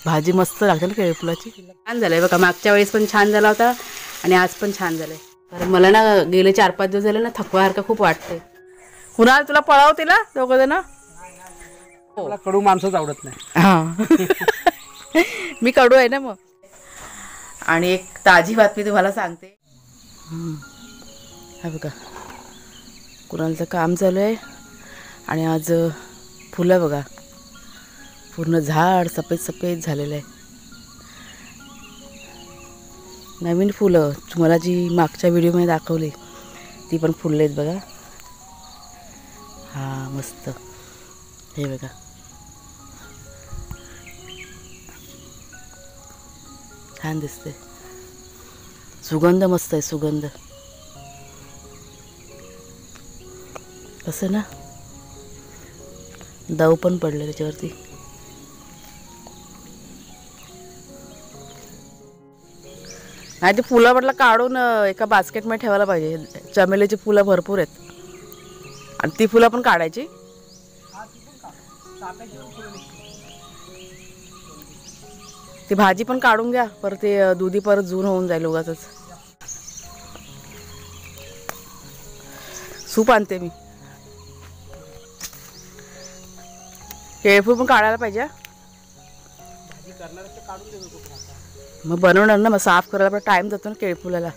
भाजी मस्त लागते ना केळी फुलाची. छान झालंय बघा, मागच्या वेळेस पण छान झाला होता आणि आज पण छान झालंय. कारण मला ना गेले 4-5 दिवस झाले ना थकवासारखं खूप वाटतंय. कुणाल तुला पळावते ना दोघं जण? मला कडू माणसंच आवडत नाही. हां मी कडू आहे ना मग. आणि एक ताजी बातमी तुम्हाला सांगते. हा बघा कुणालचं काम चालू आहे आणि आज फुलं बघा पूर्ण झाड सफेद सफेद झालेलं आहे. नवीन फुलं तुम्हाला जी मागच्या व्हिडिओमध्ये दाखवली ती पण फुलले आहेत बघा. हां मस्त हे बघा. छान दिसते, सुगंध मस्त आहे सुगंध. कसं ना दव पण पडले त्याच्यावरती. नाही ते फुलं म्हटलं काढून एका बास्केटमध्ये ठेवायला पाहिजे. चमेलीची फुलं भरपूर आहेत आणि ती फुलं पण काढायची. ती भाजी पण काढून घ्या, परत ते दुधी परत जून होऊन जाईल उगाचच. सूप आणते मी. केळफूल पण काढायला पाहिजे. मग बनवणार ना, मग साफ करायला पण टाईम जातो ना केळफुलाला.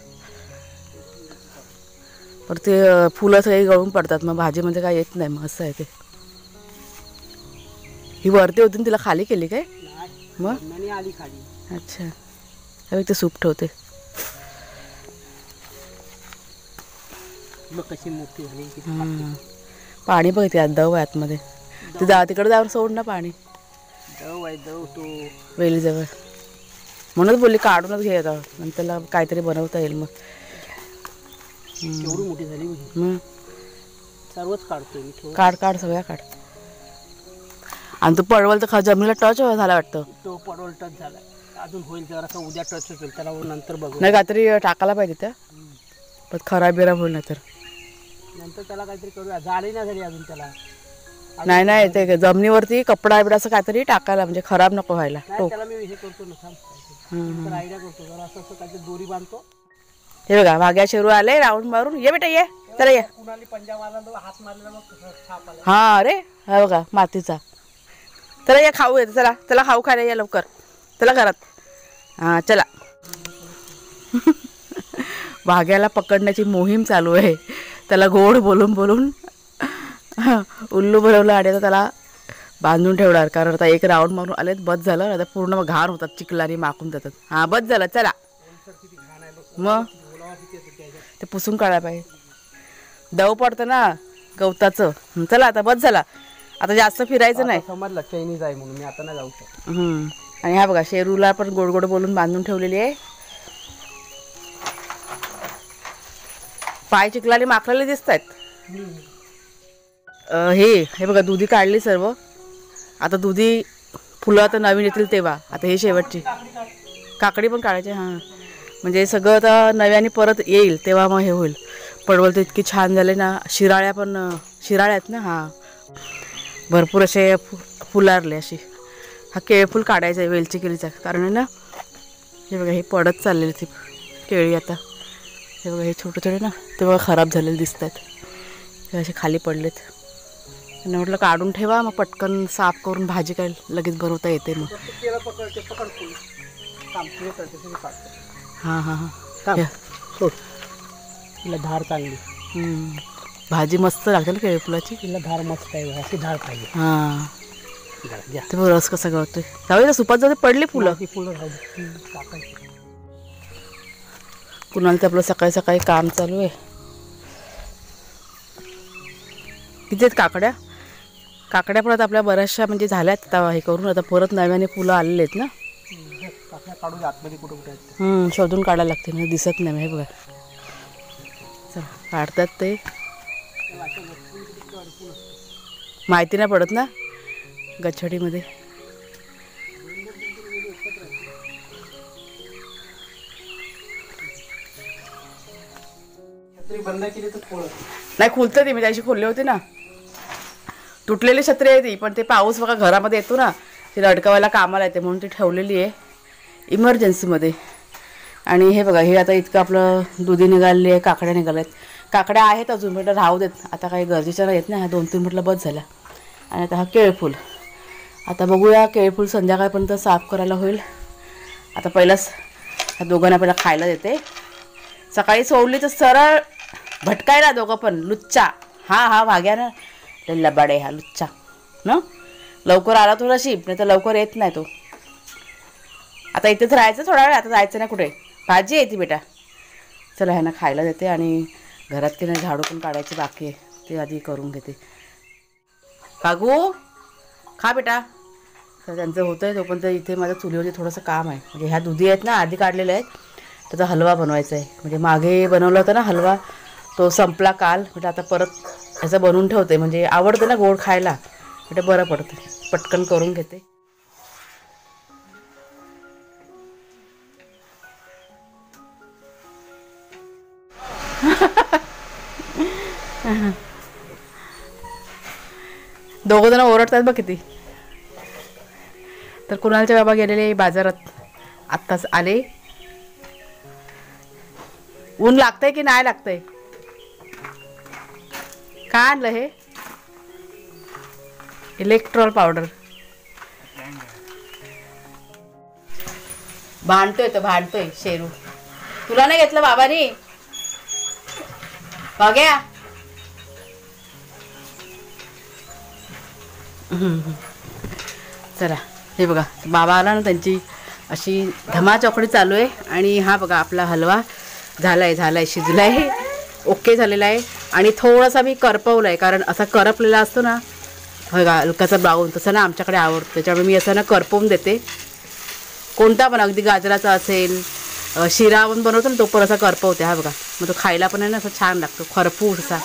पर ते फुलं सगळी गळून पडतात मग भाजीमध्ये काय येत नाही. मग असं आहे ते. ही वरती होती ना, तिला खाली केली काय मग? आली खाली. अच्छा हे ते सूप ठेवते. मग कशी मोठी झाली. पाणी बघते आत दव आहे आतमध्ये. ते तिकडे जाऊन सोड ना पाणी. दव आहे दव तो वेलीजवळ. म्हणूनच बोलली काढूनच घे आता, नंतर काहीतरी बनवता येईल मग. एवढी मोठी झाली मग सर्वच काढतोय मी. काढ काढ सगळ्या काढ. आणि तू पडवल तर जमिनीला टच झाला वाटतं. तो पडवल टच झाला, अजून होईल जरा उद्या टच होईल त्याला, नंतर बघू. नाही काहीतरी टाकायला पाहिजे त्या, पण खराब बिराब होईल नाही तर. नंतर त्याला काहीतरी करूया, झाडही नाही झाली अजून त्याला. नाही नाही ते जमिनीवरती कपडा बिडा असं काहीतरी टाकायला, म्हणजे खराब नको व्हायला. त्याला मी हे करतो ना, आयडिया करतो जरा, असं असं काहीतरी दोरी बांधतो. हे बघा भाग्या शेरू आले राऊंड मारून. ये बेटा ये, चला ये. कुणाली पंजा मारला हात मारला मग छाप आला. हा अरे हा बघा मातीचा. चला या खाऊ येते, चला चला खाऊ खायला या लवकर, चला घरात. हां चला. भाग्याला पकडण्याची मोहीम चालू आहे. त्याला गोड बोलून बोलून उल्लू बनवलं आणि आता त्याला बांधून ठेवणार. कारण आता एक राऊंड मारून आलेत, बस झालं. आता पूर्ण मग घाण होतात, चिखलानी माकून जातात. हां बस झालं चला. मग ते पुसून काढायला पाहिजे, दव पडतं ना गवताचं. चला आता बस झाला, आता जास्त फिरायचं नाही. समजलं चायनीज आहे म्हणून मी आता नाही जाऊ शकत. आणि हा बघा शेरूला पण गोड गोड बोलून बांधून ठेवलेली आहे. पाय चिखलाने माखलेले दिसत आहेत. हे बघा दुधी काढली सर्व. आता दुधी फुलं आता नवीन येतील तेव्हा. आता हे शेवटची काकडी पण काढायची. हां म्हणजे सगळं आता नव्याने परत येईल तेव्हा मग हे होईल. पडवल तर इतकी छान झाले ना. शिराळ्या पण शिराळ्या आहेत ना. हां भरपूर असे फुलारले अशी. हा केळफूल काढायचा आहे वेलची केळीचा, कारण आहे ना हे बघा हे पडत चाललेले ती केळी. आता हे बघा हे छोटे छोटे ना ते बघा खराब झालेले दिसत आहेत. हे असे खाली पडलेत. त्यांना म्हटलं काढून ठेवा, मग पटकन साफ करून भाजी काय लगेच बनवता येते मग. हां हां हां सोड, तिला धार चांगली. भाजी मस्त लागते ना केळफुलाची. तिला धार मस्त आहे, अशी धार पाहिजे. हां ते बघ रस कसा गळतोय. जाऊ सुपात जाऊ पडली फुलं. ती फुलं टाकायची. कुणाला तर आपलं सकाळी सकाळी काम चालू आहे. किती आहेत काकड्या. काकड्या परत आपल्या बऱ्याचशा म्हणजे झाल्यात आता हे करून. आता परत नव्याने फुलं आलेले आहेत ना. काढून आतमध्ये कुठं कुठे शोधून काढायला लागते ना, दिसत नाही. हे बघा चला काढतात ते, माहिती नाही पडत ना गच्छडीमध्ये. बंद केली तर नाही खुलतं ते. मी त्याशी खोलले होते ना. तुटलेली छत्री आहे ती, पण ते पाऊस बघा घरामध्ये येतो ना तिला अडकवायला कामाला येते म्हणून ती ठेवलेली आहे इमर्जन्सीमध्ये. आणि हे बघा, हे आता इतकं आपलं दुधी निघाली आहे, काकड्या निघाल्या आहेत. काकड्या आहेत अजून, म्हटलं राहू देत, आता काही गरजेच्या नाहीत ना, ह्या 2-3 म्हटलं बस झाल्या. आणि आता हा केळफूल, आता बघूया केळफूल संध्याकाळपर्यंत साफ करायला होईल. आता पहिलाच ह्या दोघांना पहिला खायला देते. सकाळी सोडली तर सरळ भटकायला दोघं पण लुच्चा. हा भाग्या ना, लबाडे हा लुच्चा ना. लवकर आला तो नशीब, नाही तर लवकर येत नाही तो. आता इथेच राहायचं थोडा वेळ, आता जायचं नाही कुठे. भाजी आहे ती बेटा. चला ह्यांना खायला देते आणि घरात की नाही झाडू पण काढायची बाकी आहे, ते आधी करून घेते. काकू खा बेटा. तर त्यांचं होतं आहे तोपर्यंत इथे माझ्या चुलीवरती थोडंसं काम आहे. म्हणजे ह्या दुधी आहेत ना, आधी काढलेल्या आहेत, त्याचा हलवा बनवायचा आहे. म्हणजे मागे बनवला होता ना हलवा, तो संपला काल. म्हणजे आता परत ह्याचं बनवून ठेवते, म्हणजे आवडतं ना गोड खायला, म्हणजे बरं पडतं. पटकन करून घेते. दोघं जण ओरडतात बघ किती. तर कुणालचे बाबा गेलेले बाजारात, आत्ताच आले. ऊन लागतंय की नाही लागतंय? काय आणलं हे? Electral powder. भांडतोय तो, भांडतोय शेरू. तुला नाही घेतलं बाबानी? बघ्या. चला हे बघा, बाबा आला ना, त्यांची अशी धमाचौकडी चालू आहे. आणि हा बघा आपला हलवा झालाय शिजलाय, ओके झालेला आहे. आणि थोडासा मी करपवला आहे, कारण असा करपलेला असतो ना बघा हलकाचा ब्राऊन, तसं ना आमच्याकडे आवडतं. त्याच्यामुळे मी असं ना करपवून देते. कोणता पण, अगदी गाजराचा असेल, शिरा पण बनवतो ना, तो पण असा करपवते. हा बघा, मग तो खायला पण आहे ना असं छान लागतो, खरपूस असा.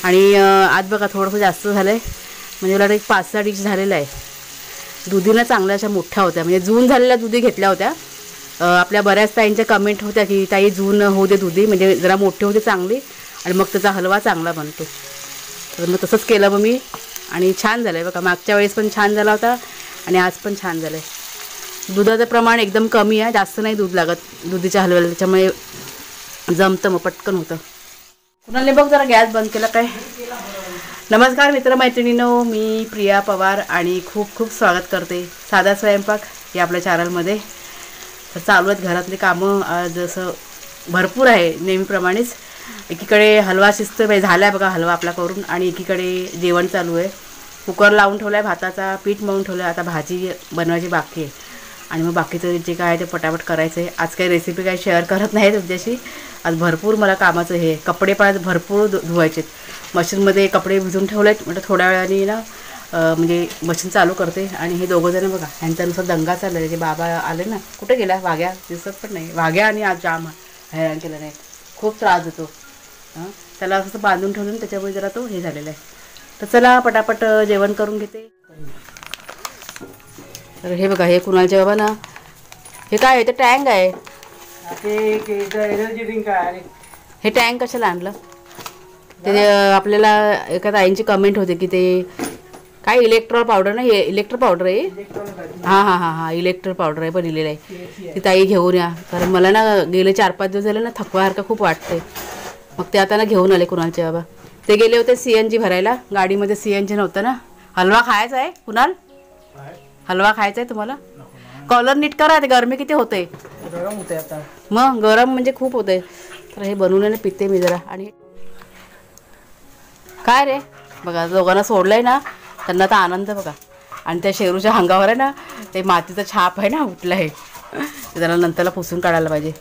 आणि आज बघा थोडंसं जास्त झालं आहे, म्हणजे मला एक 5-6 डिश झालेला आहे. दुधीला चांगल्या अशा मोठ्या होत्या, म्हणजे जून झालेल्या दुधी घेतल्या होत्या. आपल्या बऱ्याच ताईंच्या कमेंट होत्या की ताई जून होऊ दे दुधी, म्हणजे जरा मोठे होते चांगली, आणि मग त्याचा हलवा चांगला बनतो. तर मग तसंच केलं मग मी, आणि छान झालं आहे बघा. मागच्या वेळेस पण छान झाला होता आणि आज पण छान झालं आहे. दुधाचं प्रमाण एकदम कमी आहे, जास्त नाही दूध लागत दुधीच्या हलव्याला, त्याच्यामुळे जमतं, मग पटकन होतं. कुणाला बघ जरा गॅस बंद केला काय. नमस्कार मित्रमैत्रिणींनो, मी प्रिया पवार आणि खूप खूप स्वागत करते साधा स्वयंपाक या आपल्या चॅनलमध्ये. तर चालू आहेत घरातली कामं आज असं भरपूर आहे नेहमीप्रमाणेच. एकीकडे हलवा शिजतो झाला आहे बघा हलवा आपला करून, आणि एकीकडे जेवण चालू आहे. कुकर लावून ठेवला आहे, भाताचा पीठ मळून ठेवलं आहे, आता भाजी बनवायची बाकी आहे. आणि मग बाकीचं जे काय आहे ते पटापट करायचं आहे. आज काही रेसिपी काही शेअर करत नाही तुमच्याशी. आज भरपूर मला कामाचं हे, कपडे पण भरपूर धुवायचे आहेत. मशीनमध्ये कपडे भिजून ठेवले आहेत, म्हटलं थोड्या वेळाने ना म्हणजे मशीन चालू करते. आणि हे दोघंजणं बघा, ह्यांचा दंगा चालला आहे. जे बाबा आले ना, कुठे गेला वाघ्या, दिसत पण नाही वाघ्या. आणि आज जाम हैराण केलं नाही, खूप त्रास देतो. त्याला असं बांधून ठेवून, त्याच्यामुळे जरा तो हे झालेला आहे. तर चला पटापट जेवण करून घेते. तर हे बघा, हे कुणालचे बाबा ना, हे काय आहे ते टँक आहे. एनर्जी ड्रिंक आहे. हे टँक कशाला आणलं ते? आपल्याला एका ताईंची कमेंट होते की ते काय इलेक्ट्रॉल पावडर नाही, इलेक्ट्रो पावडर आहे. हां इलेक्ट्रो पावडर आहे पण लिहिलेलं आहे. ती ताई घेऊन या, कारण मला ना गेले 4-5 दिवस झाले ना थकवासारखं खूप वाटतंय. मग ते आता ना घेऊन आले कुणालचे बाबा. ते गेले होते CNG भरायला, गाडीमध्ये CNG नव्हतं ना. हलवा खायचा आहे कुणाल? हलवा खायचा आहे तुम्हाला? कॉलर नीट करा, ते गरमी किती होते. गरम होते आता, मग गरम म्हणजे खूप होते. तर हे बनवून पिते मी जरा. आणि काय रे बघा, दोघांना सोडलंय ना, त्यांना तर आनंद बघा. आणि त्या शेरूच्या अंगावर आहे ना ते मातीचं छाप आहे ना, उठलं आहे, ते जरा नंतरला पुसून काढायला पाहिजे.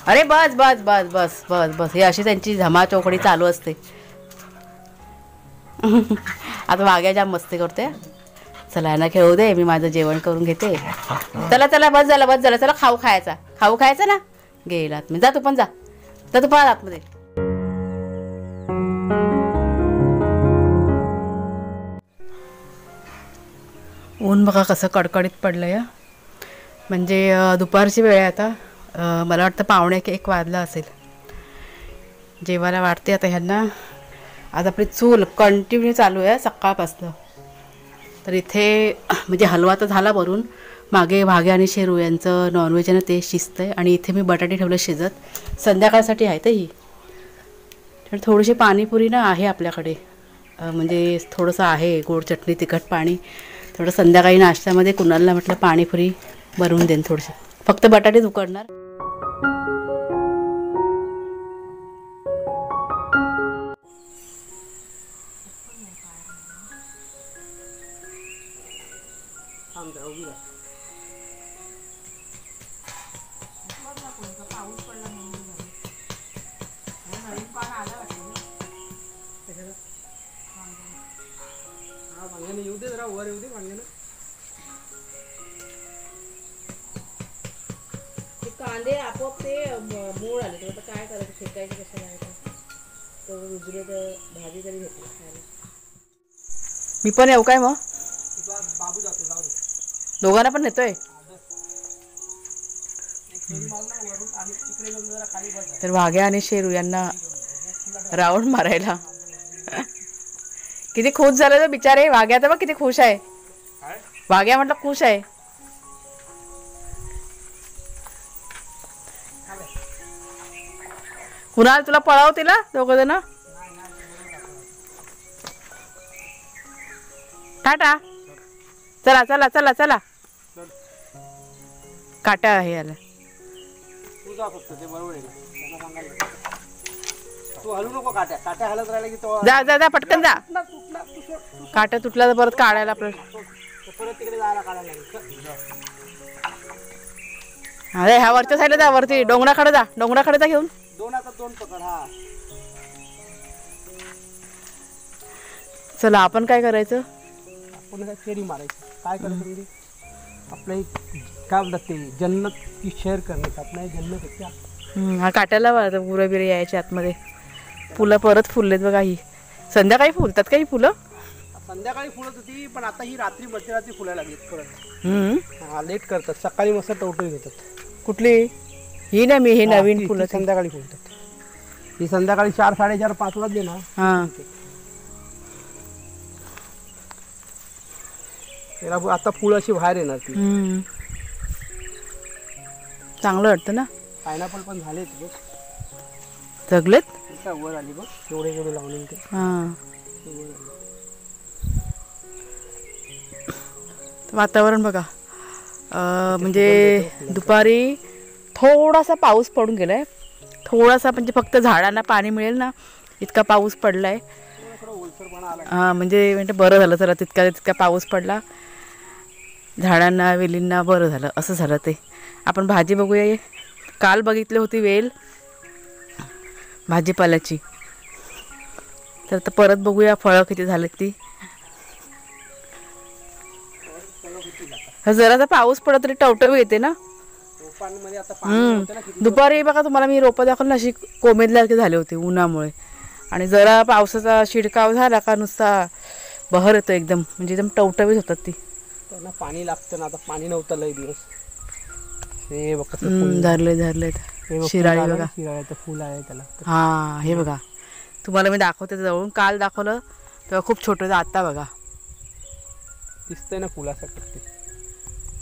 अरे बस बस बस बस बस बस, हे अशी त्यांची धमाचौकडी चालू असते. आता वाघ्या जाम मस्ती करते. चला यांना खेळू दे, मी माझं जेवण करून घेते. चला चला, बस झालं. चला खाऊ खायचा ना, गेला आतमध्ये. जा तू पण, जा तू पण आतमध्ये. ऊन बघा कसं कडकडीत पडलं या. म्हणजे दुपारची वेळ आहे आता. मला वाटतं 1:45 वाजला असेल. जेवायला वाटते आता ह्यांना. आज आपली चूल कंटिन्यू चालू आहे सकाळपासून. तर इथे म्हणजे हलवा तर झाला भरून, मागे भागे आणि शेरू यांचं नॉनव्हेज आहे ना ते शिजतं आहे. आणि इथे मी बटाटे ठेवले शिजत, संध्याकाळसाठी आहे तर ही. तर थोडीशी पाणीपुरी ना आहे आपल्याकडे, म्हणजे थोडंसं आहे गोड चटणी तिखट पाणी. थोडं संध्याकाळी नाश्त्यामध्ये कुणालला म्हटलं पाणीपुरी बनवून देईन थोडीशी, फक्त बटाटेच उकडणार. येऊ दे जरा वर येऊ दे वांग्यानं. कांदे आपोआप ते मूळ आले, तर आता काय करायचं, शेकायचे कशाला आहे तर रुजले तर भाजी तरी घेतली खायला. मी पण येऊ काय मग? बाबू जातो, जाऊ दे. दोघांना पण नेतोय. तर वाघ्या आणि शेरू यांना राऊंड मारायला किती खुश झालं तर बिचारे. वाघ्या तर बघ किती खुश आहे. वाघ्या म्हटलं खुश आहे. कुणाल तुला पळावतीला दोघं जण. टाटा, चला चला चला चला. काटा आहे याला. तू जा फक्त, ते बरोबर आहे. त्यांना सांगायला तू हलू नको, काट्या काट्या हलत राहिला की तो जा जा जा पटकन जा. काटा तुटला तर परत काढायला आपल्याला. परत तिकडे जायला काढायला लागेल. अरे ह्या वरच्या साईडला जा, वरती डोंगराकडे जा, डोंगराकडे जा घेऊन. दोन आता दोन पकड. हा चला आपण काय करायचं, आपण काय फेरी मारायची. काय करायचं म्हणजे आपलं एक काय बोलतात ते जन्नत की शेअर करण्याचं आपल्या जन्नत आहे त्या. हा काट्याला पुरं बिरे यायच्या आतमध्ये. फुलं परत फुललेत बघा. ही संध्याकाळी फुलतात का ही फुलं? संध्याकाळी फुलत होती, पण आता ही रात्री मध्यरात्री फुलायला लागलीत परत. हा लेट करतात, सकाळी मस्त टवटवी घेतात. कुठली ही? नाही मी हे नवीन फुलं संध्याकाळी फुलतात. ही संध्याकाळी 4, 4:30, 5 दे ना. हा आता फुल अशी बाहेर येणार ती. चांगलं वाटतं ना. पायनॅपल पण झाले बघ, जगलेत. वर आली बघ, एवढे एवढे लावले ते. हा वातावरण बघा. म्हणजे दुपारी थोडासा पाऊस पडून गेलाय, थोडासा म्हणजे फक्त झाडांना पाणी मिळेल ना इतका पाऊस पडलाय. हा म्हणजे बरं झालं चला, तितका पाऊस पडला, झाडांना वेलींना बरं झालं, असं झालं ते. आपण भाजी बघूया. काल बघितली होती वेल भाजीपाल्याची, तर आता परत बघूया फळं किती झालेत ती. जरासा पाऊस पडला तरी टवटवी येते ना. दुपारी बघा तुम्हाला मी रोपं दाखवली ना, अशी कोमेजल्यासारखी झाली होती उन्हामुळे. आणि जरा पावसाचा शिडकाव झाला का नुसता बहर येतो एकदम, म्हणजे एकदम टवटवीत होतात ती. त्यांना पाणी लागतं ना, आता पाणी नव्हतं लय दिवस. हे बघ धरले धरले शिराळी बघा, शिराळ्याचं फुल आहे त्याला. हा हे बघा तुम्हाला मी दाखवते जवळून. काल दाखवलं तेव्हा खूप छोटं, आता बघा दिसतंय ना फुलासाठी.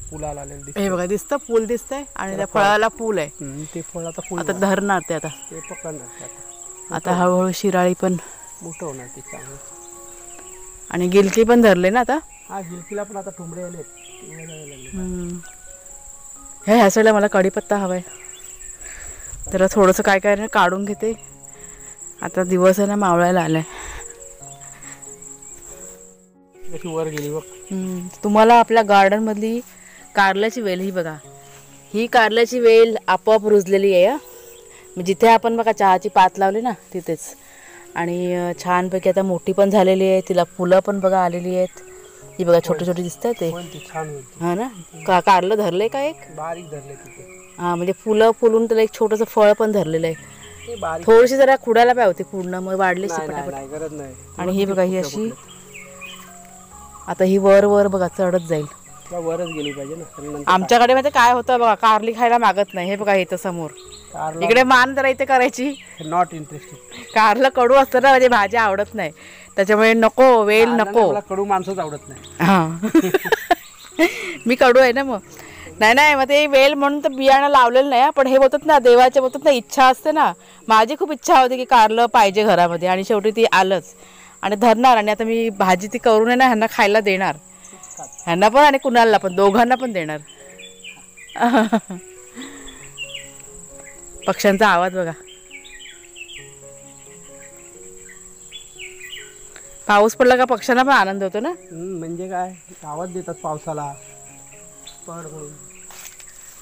फुलाला हे बघा दिसतं, फुल दिसतंय आणि त्या फळाला फुल आहे. ते फळ आता फुल आता धरणार ते, आता ते पकडणार. आता हळूहळू शिराळी पण मोठं होणार ते चांगलं. आणि गिलकी पण धरले ना आता. हा गिलकीला पण आता ठुंबरे आले. ह्या साईडला मला कढीपत्ता हवाय, तर थोडंसं काय काय काढून घेते. आता दिवस आहे ना मावळायला आलाय. वर गेली बघ. तुम्हाला आपल्या गार्डन मधली कारल्याची वेल ही बघा, ही कारल्याची वेल आपोआप रुजलेली आहे. जिथे आपण बघा चहाची पात लावली ना तिथेच. आणि छानपैकी आता मोठी पण झालेली आहे, तिला फुलं पण बघा आलेली आहेत. ही बघा छोटी छोटी दिसत आहे ते. हा ना, कारलं धरलंय का एक बारीक धरले तिथे. हा म्हणजे फुलं फुलून त्याला एक छोटंसं फळ पण धरलेलं आहे. थोडीशी जरा खुडायला पाहिजे होती, खुडणं मग वाढली गरज नाही. आणि ही बघा ही अशी आता ही वर वर बघा चढत जाईल. वरच गेली पाहिजे ना. आमच्याकडे माहिती काय होतं बघा, कारली खायला मागत नाही. हे बघा इथं समोर, इकडे मान जरा इथे करायची, नॉट इंटरेस्टेड. कारलं कडू असतं ना, म्हणजे भाज्या आवडत नाही. त्याच्यामुळे नको वेल आलं नको. नाही, मला कडू माणसंच आवडत नाही. हां मी कडू आहे ना मग. नाही मग ते वेल म्हणून तर बियाणं लावलेलं नाही. पण हे बोलतात ना देवाचे बोलतात ना इच्छा असते ना. माझी खूप इच्छा होती की कारलं पाहिजे घरामध्ये आणि शेवटी ती आलंच आणि धरणार. आणि आता मी भाजी ती करून आहे ना ह्यांना खायला देणार. ह्यांना पण आणि कुणाला पण दोघांना पण देणार. पक्ष्यांचा आवाज बघा. पाऊस पडला का पक्ष्यांना पण आनंद होतो ना. म्हणजे काय आवाज देतात पावसाला पड म्हणून,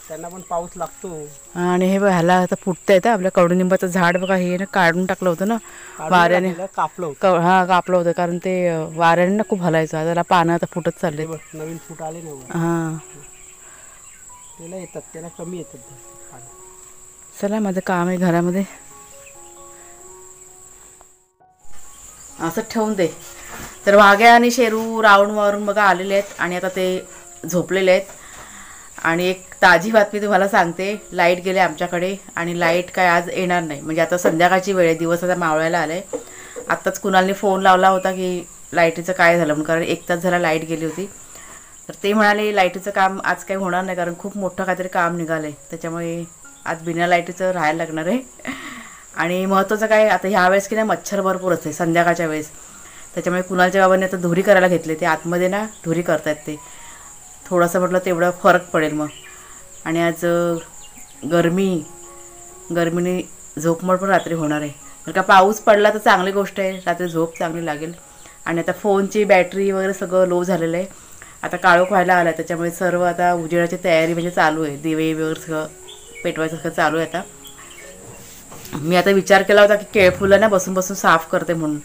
त्यांना पण पाऊस लागतो. आणि हे बघा ह्याला आता फुटतं येतं आपल्या कडुनिंबाचं झाड बघा. हे ना काढून टाकलं होतं ना वाऱ्याने. कापलं होतं. हां कापलं होतं कारण ते वाऱ्याने ना खूप हलायचं. त्याला पानं आता फुटत चालले. नवीन फूट आले ना. हां त्याला येतात, त्याला कमी येतात. चला माझं काम आहे घरामध्ये. असं ठेवून दे. तर वाघ्या आणि शेरू राऊंड मारून बघा आलेले आहेत आणि आता ते झोपलेले आहेत. आणि एक ताजी बातमी तुम्हाला सांगते. लाईट गेले आमच्याकडे आणि लाईट काय आज येणार नाही. म्हणजे आता संध्याकाळची वेळ आहे, दिवस आता मावळायला आला आहे. आत्ताच कुणालने फोन लावला होता की लाईटीचं काय झालं म्हणून, कारण 1 तास झाला लाईट गेली होती. तर ते म्हणाले लाईटीचं काम आज काही होणार नाही कारण खूप मोठं काहीतरी काम निघालं आहे. त्याच्यामुळे आज बिना लाईटीचं राहायला लागणार आहे. आणि महत्त्वाचं काय आता ह्यावेळेस की नाही मच्छर भरपूर असते संध्याकाळच्या वेळेस. त्याच्यामुळे कुणालच्या बाबांनी आता धुरी करायला घेतले. ते आतमध्ये ना धुरी करतायत ते. थोडंसं म्हटलं तेवढा फरक पडेल मग. आणि आज गरमीने झोपमोड पण रात्री होणार आहे. जर का पाऊस पडला तर चांगली गोष्ट आहे, रात्री झोप चांगली लागेल. आणि आता फोनची बॅटरी वगैरे सगळं लो झालेलं आहे. आता काळोख व्हायला आला आहे. त्याच्यामुळे सर्व आता उजेडाची तयारी म्हणजे चालू आहे. दिवे वगैरे सगळं पेटवायचं सगळं चालू आहे. आता मी आता विचार केला होता की केळफुलं ना बसून साफ करते म्हणून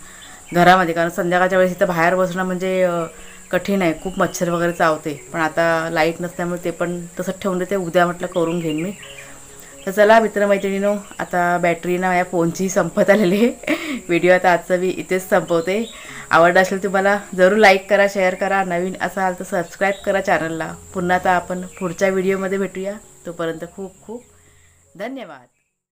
घरामध्ये, कारण संध्याकाळच्या वेळेस इथं बाहेर बसणं म्हणजे कठीण आहे. खूप मच्छर वगैरे चावते. पण आता लाईट नसल्यामुळे ते पण तसंच ठेवून देते. उद्या म्हटलं करून घेईन मी. तर चला मित्रमैत्रिणीनो, आता बॅटरी ना माझ्या फोनची संपत आलेली आहे. व्हिडिओ आता आजचा मी इथेच संपवते. आवडला असेल तुम्हाला जरूर लाईक करा, शेअर करा. नवीन असाल तर सबस्क्राईब करा चॅनलला. पुन्हा आता आपण पुढच्या व्हिडिओमध्ये भेटूया. तोपर्यंत खूप खूप धन्यवाद.